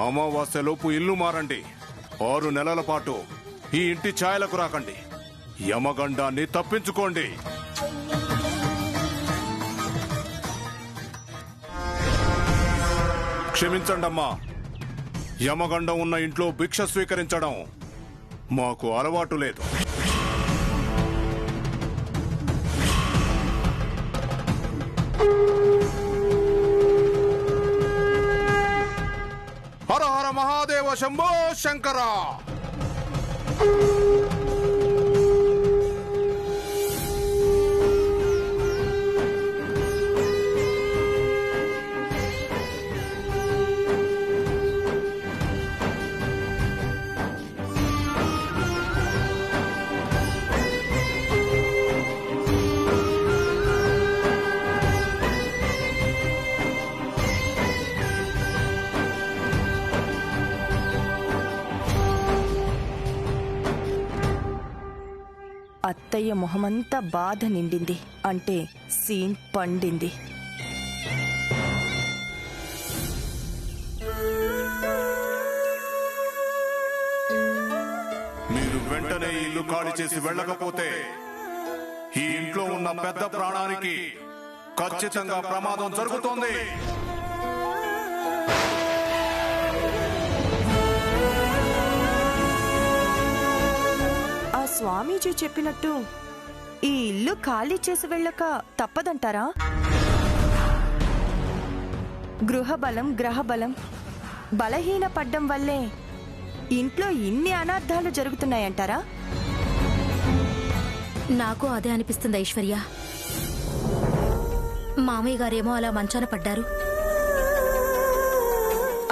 అమావాస్యలోపు ఇల్లు మారండి. 6 నెలల పాటు ఈ ఇంటి ఛాయలకు రాకండి. యమగండాన్ని తప్పించుకోండి. క్షమించండమ్మా, యమగండం ఉన్న ఇంట్లో భిక్ష స్వీకరించడం మాకు అలవాటు లేదు. హర హర మహాదేవ శంభో శంకర. అత్తయ్య మొహమంతా బాధ నిండింది. అంటే సీన్ పండింది. మీరు వెంటనే ఇల్లు ఖాళీ చేసి వెళ్ళకపోతే ఈ ఇంట్లో ఉన్న పెద్ద ప్రాణానికి ఖచ్చితంగా ప్రమాదం జరుగుతోంది. స్వామీజీ చెప్పినట్టు ఈ ఇల్లు ఖాళీ చేసి వెళ్ళక తప్పదంటారా? గృహబలం గ్రహబలం బలహీన పడ్డం వల్లే ఇంట్లో ఇన్ని అనర్థాలు జరుగుతున్నాయంటారా? నాకు అదే అనిపిస్తుంది ఐశ్వర్య. మామయ్య గారేమో అలా మంచాన పడ్డారు,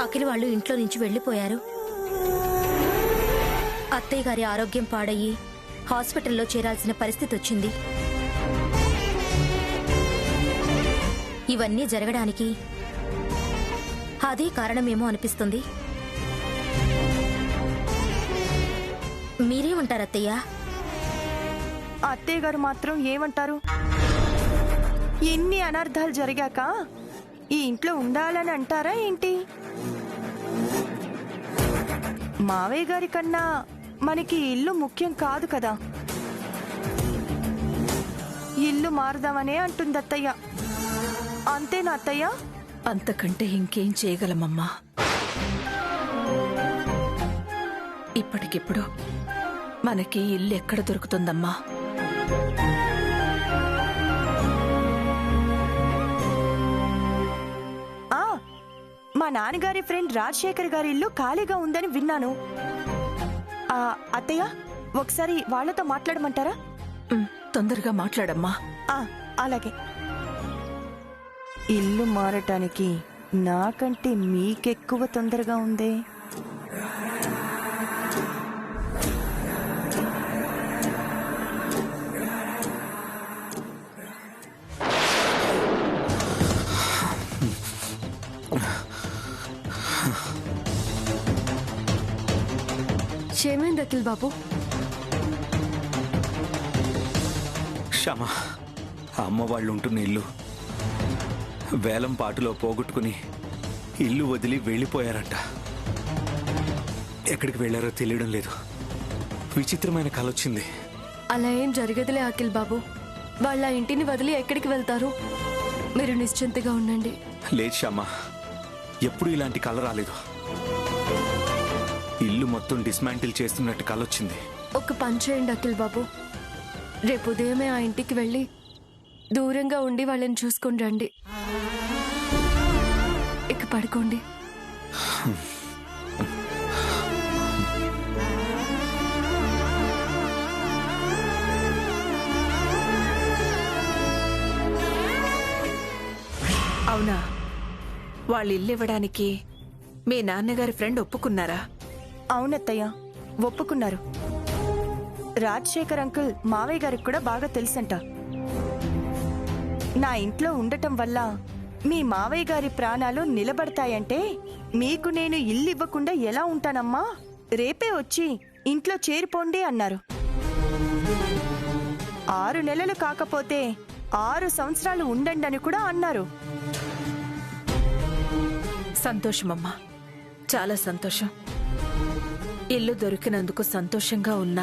అఖిల్ వాళ్ళు ఇంట్లో నుంచి వెళ్లిపోయారు. అత్తయ్య గారి ఆరోగ్యం పాడయ్యి హాస్పిటల్లో చేరాల్సిన పరిస్థితి వచ్చింది. ఇవన్నీ జరగడానికి అదే కారణమేమో అనిపిస్తుంది. మీరేమంటారు అత్తయ్య? అత్తయ్య గారు మాత్రం ఏమంటారు? ఎన్ని అనర్థాలు జరిగాక ఈ ఇంట్లో ఉండాలని అంటారా ఏంటి? మావయ్య గారి కన్నా మనకి ఇల్లు ముఖ్యం కాదు కదా. ఇల్లు మారదామనే అంటుంది అత్తయ్య. అంతేనా అత్తయ్య? అంతకంటే ఇంకేం చేయగలమమ్మా. ఇప్పటికిప్పుడు మనకి ఇల్లు ఎక్కడ దొరుకుతుందమ్మా? మా నాన్నగారి ఫ్రెండ్ రాజశేఖర్ గారి ఇల్లు ఖాళీగా ఉందని విన్నాను. అత్తయ్య, ఒకసారి వాళ్లతో మాట్లాడమంటారా? తొందరగా మాట్లాడమ్మా. అలాగే. ఇల్లు మారటానికి నాకంటే మీకెక్కువ తొందరగా ఉందే. ఏమైంది అఖిల్ బాబు? క్షమ, అమ్మ వాళ్ళు ఉంటున్న ఇల్లు వేలం పాటులో పోగొట్టుకుని ఇల్లు వదిలి వెళ్ళిపోయారంట. ఎక్కడికి వెళ్లారో తెలియడం లేదు. విచిత్రమైన కల వచ్చింది. అలా ఏం జరగదులే అఖిల్ బాబు. వాళ్ళ ఇంటిని వదిలి ఎక్కడికి వెళ్తారు? మీరు నిశ్చింతగా ఉండండి. లేదు క్షమ, ఎప్పుడు ఇలాంటి కల రాలేదు. ఇల్లు మొత్తం డిస్మాంటిల్ చేస్తున్నట్టు కలొచ్చింది. ఒక పని చేయండి అఖిల్ బాబు, రేపు ఉదయమే ఆ ఇంటికి వెళ్ళి దూరంగా ఉండి వాళ్ళని చూసుకొని రండి. ఇక పడుకోండి. అవునా? వాళ్ళు ఇల్లు ఇవ్వడానికి మీ నాన్నగారి ఫ్రెండ్ ఒప్పుకున్నారా? అవునత్తయ్య, ఒప్పుకున్నారు. రాజశేఖర్ అంకుల్ మావయ్య గారికి కూడా బాగా తెలుసంట. నా ఇంట్లో ఉండటం వల్ల మీ మావయ్య గారి ప్రాణాలు నిలబడతాయంటే మీకు నేను ఇల్లు ఇవ్వకుండా ఎలా ఉంటానమ్మా? రేపే వచ్చి ఇంట్లో చేరిపోండి అన్నారు. 6 నెలలు కాకపోతే 6 సంవత్సరాలు ఉండండి అని కూడా అన్నారు. సంతోషమమ్మా. చాలా సంతోషం. ఇల్లు దొరికినందుకు సంతోషంగా ఉన్నా.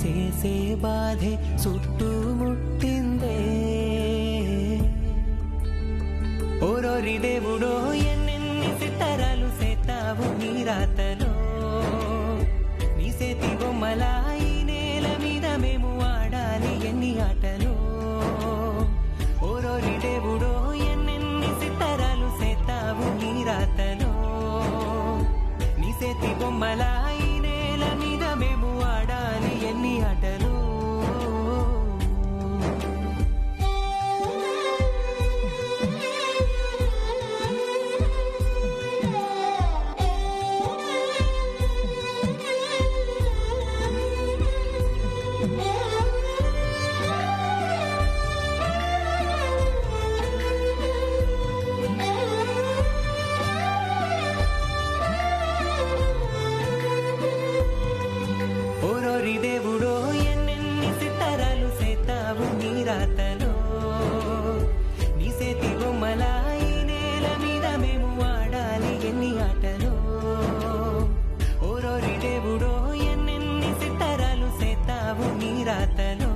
చేసే బాధే చుట్టుముట్టిందే ఓరోరి దేవుడో ఎన్నెన్ని సితారాలు సేతావు నీ రాతలో నీ సేతి బొమ్మలా ఈ నేల మీద మేము ఆడాలి ఎన్ని ఆటలు ఓరోరి దేవుడో ఎన్నెన్ని సితారాలు సేతావు నీ రాతలో నీ సేతి బొమ్మలా ఈ నేల మీద మేము ఆడాలి ఎన్ని ఆటలు దేవుడో ఎన్నెన్ని సితారాలు సేతావు నీ రాతలో నీ సేతి బొమ్మలా ఈ నేల మీద మేము ఆడాలి ఎన్ని ఆటలు ఓరోరి దేవుడో ఎన్నెన్ని సితారాలు సేతావు నీ రాతలో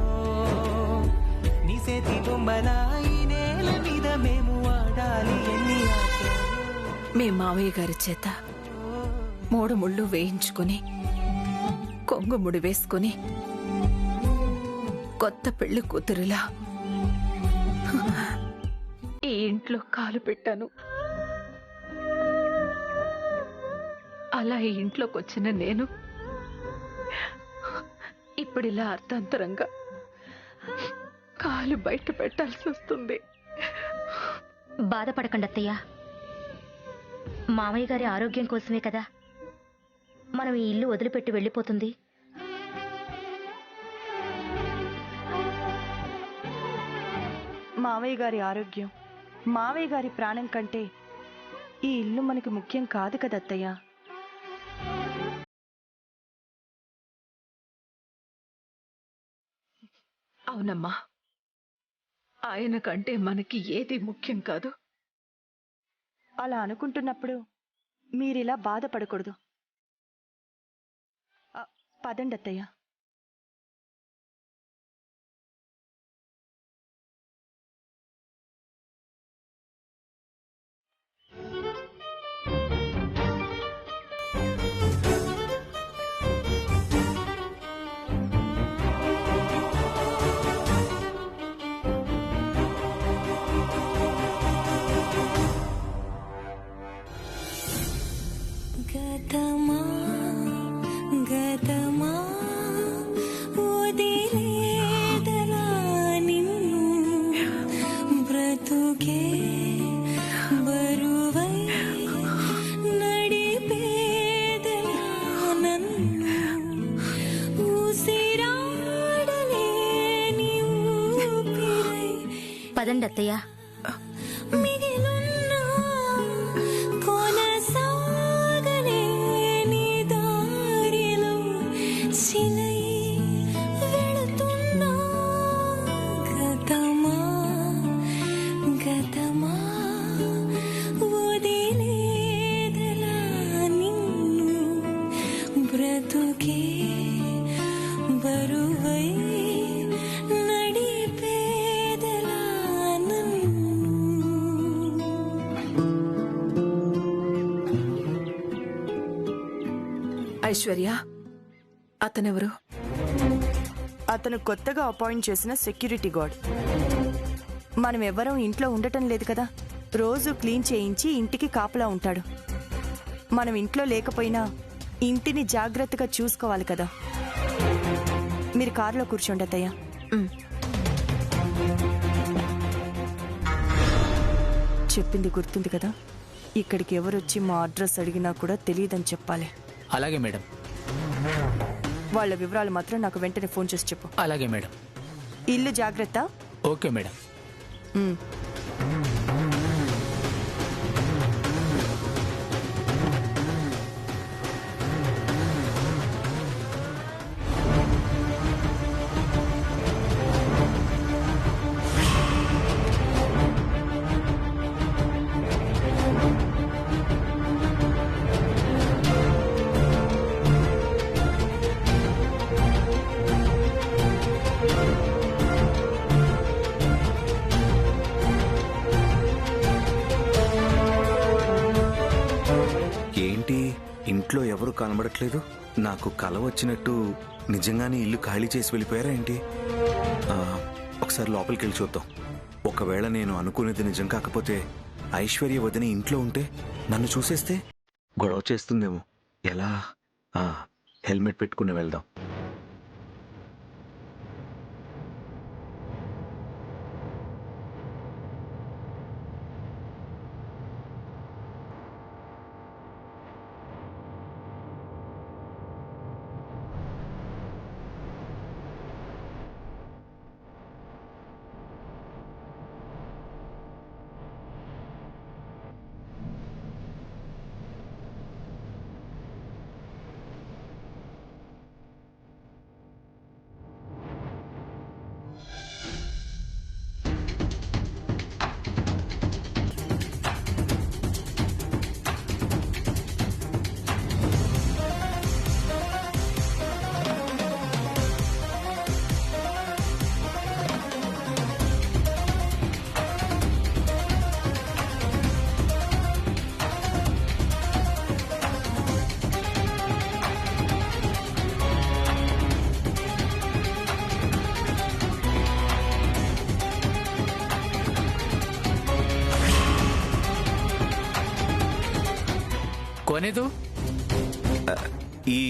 నీ సేతి బొమ్మలా ఈ నేల మీద మేము ఆడాలి ఎన్ని ఆటలు. మీ మావయ్య గారి చేత 3 ముళ్ళు వేయించుకుని కొంగు ముడి వేసుకుని కొత్త పెళ్లి కూతురులా ఈ ఇంట్లో కాలు పెట్టాను. అలా ఈ ఇంట్లోకి వచ్చిన నేను ఇప్పుడిలా అర్థాంతరంగా కాలు బయట పెట్టాల్సి వస్తుంది. బాధపడకండి అత్తయ్య, మామయ్య గారి ఆరోగ్యం కోసమే కదా మనం ఈ ఇల్లు వదిలిపెట్టి వెళ్ళిపోతుంది. మావయ్య గారి ఆరోగ్యం, మావయ్య గారి ప్రాణం కంటే ఈ ఇల్లు మనకి ముఖ్యం కాదు కదా అత్తయ్య. అవునమ్మా, ఆయన కంటే మనకి ఏది ముఖ్యం కాదు. అలా అనుకుంటున్నప్పుడు మీరిలా బాధపడకూడదు. పదండి అత్తయ్య. పదండి అత్తయ్య. ఐశ్వర్య, అతనెవరు? అతను కొత్తగా అపాయింట్ చేసిన సెక్యూరిటీ గార్డ్. మనం ఎవ్వరం ఇంట్లో ఉండటం లేదు కదా, రోజు క్లీన్ చేయించి ఇంటికి కాపలా ఉంటాడు. మనం ఇంట్లో లేకపోయినా ఇంటిని జాగ్రత్తగా చూసుకోవాలి కదా. మీరు కారులో కూర్చోండి అత్తయ్య. చెప్పింది గుర్తుంది కదా, ఇక్కడికి ఎవరొచ్చి మా అడ్రస్ అడిగినా కూడా తెలియదని చెప్పాలి. అలాగే మేడం. వాళ్ళ వివరాలు మాత్రం నాకు వెంటనే ఫోన్ చేసి చెప్పు. అలాగే మేడం. ఇల్లు జాగ్రత్త. Okay madam. ఇంట్లో ఎవరు కనబడట్లేదు. నాకు కల వచ్చినట్టు నిజంగానే ఇల్లు ఖాళీ చేసి వెళ్ళిపోయారా ఏంటి? ఒకసారి లోపలికి వెళ్ళి చూద్దాం. ఒకవేళ నేను అనుకునేది నిజం కాకపోతే ఐశ్వర్య వదిన ఇంట్లో ఉంటే నన్ను చూసేస్తే గొడవ చేస్తుందేమో. ఎలా? హెల్మెట్ పెట్టుకుని వెళ్దాం. కొనేదు, ఈ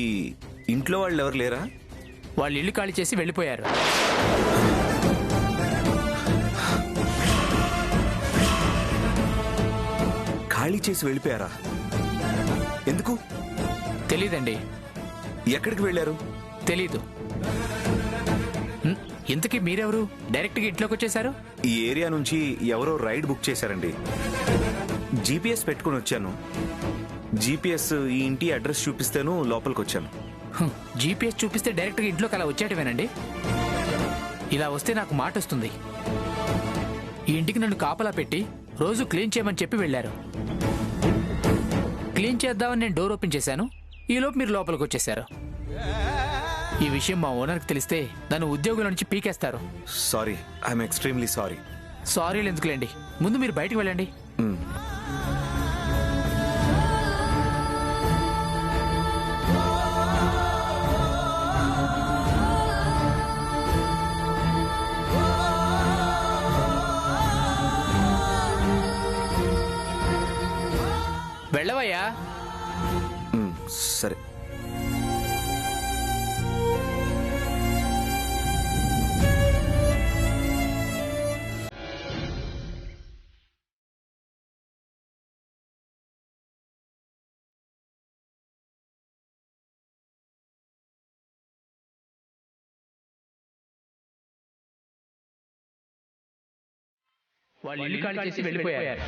ఇంట్లో వాళ్ళు ఎవరు లేరా? వాళ్ళు ఇల్లు ఖాళీ చేసి వెళ్ళిపోయారు. ఖాళీ చేసి వెళ్ళిపోయారా? ఎందుకు? తెలీదండి. ఎక్కడికి వెళ్ళారు? తెలీదు. ఇంతకీ మీరెవరు? డైరెక్ట్గా ఇంట్లోకి వచ్చేసారు? ఈ ఏరియా నుంచి ఎవరో రైడ్ బుక్ చేశారండి. జీపీఎస్ పెట్టుకుని వచ్చాను. జీపీఎస్ ఈ ఇంటి అడ్రస్ చూపిస్తేను లోపలికి వచ్చాను. జీపీఎస్ చూపిస్తే డైరెక్ట్గా ఇంట్లోకి అలా వచ్చేయటమేనండి? ఇలా వస్తే నాకు మాట వస్తుంది. ఈ ఇంటికి నన్ను కాపలా పెట్టి రోజు క్లీన్ చేయమని చెప్పి వెళ్ళారు. క్లీన్ చేద్దామని నేను డోర్ ఓపెన్ చేశాను. ఈలోపు మీరు లోపలికి వచ్చేసారు. ఈ విషయం మా ఓనర్కి తెలిస్తే నన్ను ఉద్యోగుల నుంచి పీకేస్తారు. Sorry, I'm extremely sorry. సారీలు ఎందుకులేండి, ముందు మీరు బయటికి వెళ్ళండి. వెళ్ళవయ్యా. సరే. వాళ్ళు ఇల్లు ఖాళీ చేసి వెళ్ళిపోయారు.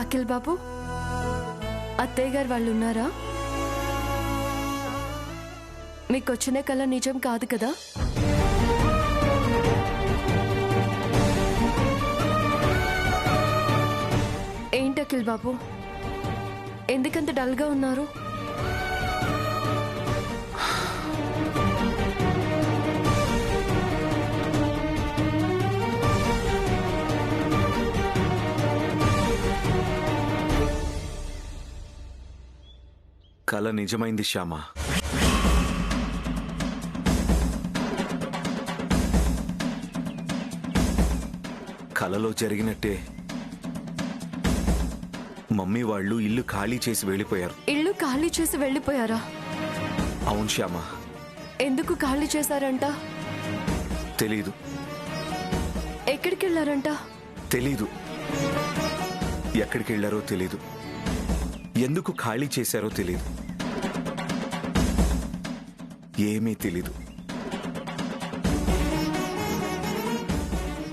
అఖిల్ బాబు, అత్తయ్య గారు వాళ్ళు ఉన్నారా? మీకు వచ్చిన కళ నిజం కాదు కదా? ఏంటి అఖిల్ బాబు, ఎందుకంత డల్గా ఉన్నారు? కల నిజమైంది శ్యామ. కలలో జరిగినట్టే మమ్మీ వాళ్ళు ఇల్లు ఖాళీ చేసి వెళ్ళిపోయారు. ఇల్లు ఖాళీ చేసి వెళ్ళిపోయారా? అవును శ్యామ. ఎందుకు ఖాళీ చేశారంట? తెలీదు. ఎక్కడికి వెళ్ళారంట? తెలీదు. ఎక్కడికి వెళ్ళారో తెలీదు. ఎందుకు ఖాళీ చేశారో తెలీదు. ఏమీ తెలీదు.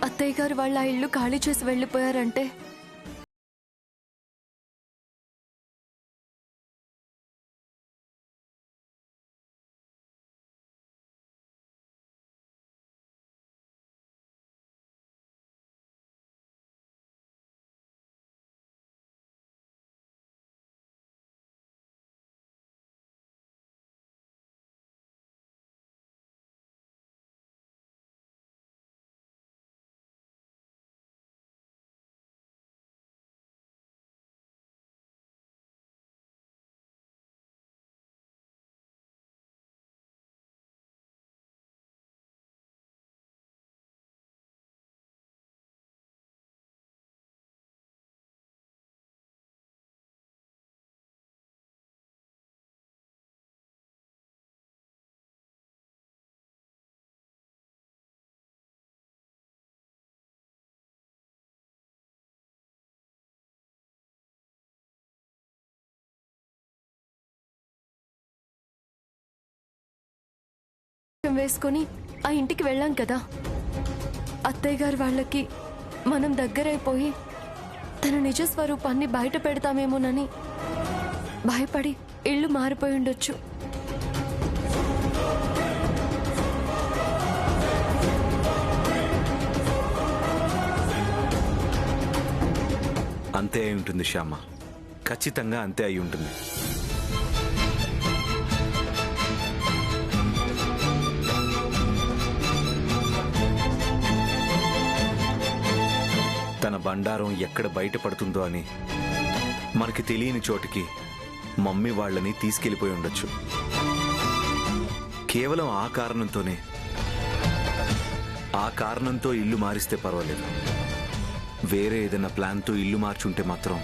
అత్తయ్య గారు వాళ్ళ ఇల్లు ఖాళీ చేసి వెళ్ళిపోయారంటే వేసుకొని ఆ ఇంటికి వెళ్ళాం కదా. అత్తయ్య గారు వాళ్ళకి మనం దగ్గరైపోయి తన నిజ స్వరూపాన్ని బయట పెడతామేమోనని భయపడి ఇల్లు మారిపోయి ఉండొచ్చు. అంతే అయి ఉంటుంది శ్యామ. ఖచ్చితంగా అంతే అయి ఉంటుంది. తన బండారం ఎక్కడ బయటపడుతుందో అని మనకి తెలియని చోటికి మమ్మీ వాళ్ళని తీసుకెళ్లిపోయి ఉండొచ్చు. కేవలం ఆ కారణంతో ఇల్లు మారిస్తే పర్వాలేదు. వేరే ఏదైనా ప్లాన్తో ఇల్లు మార్చుంటే మాత్రం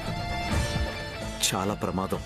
చాలా ప్రమాదం.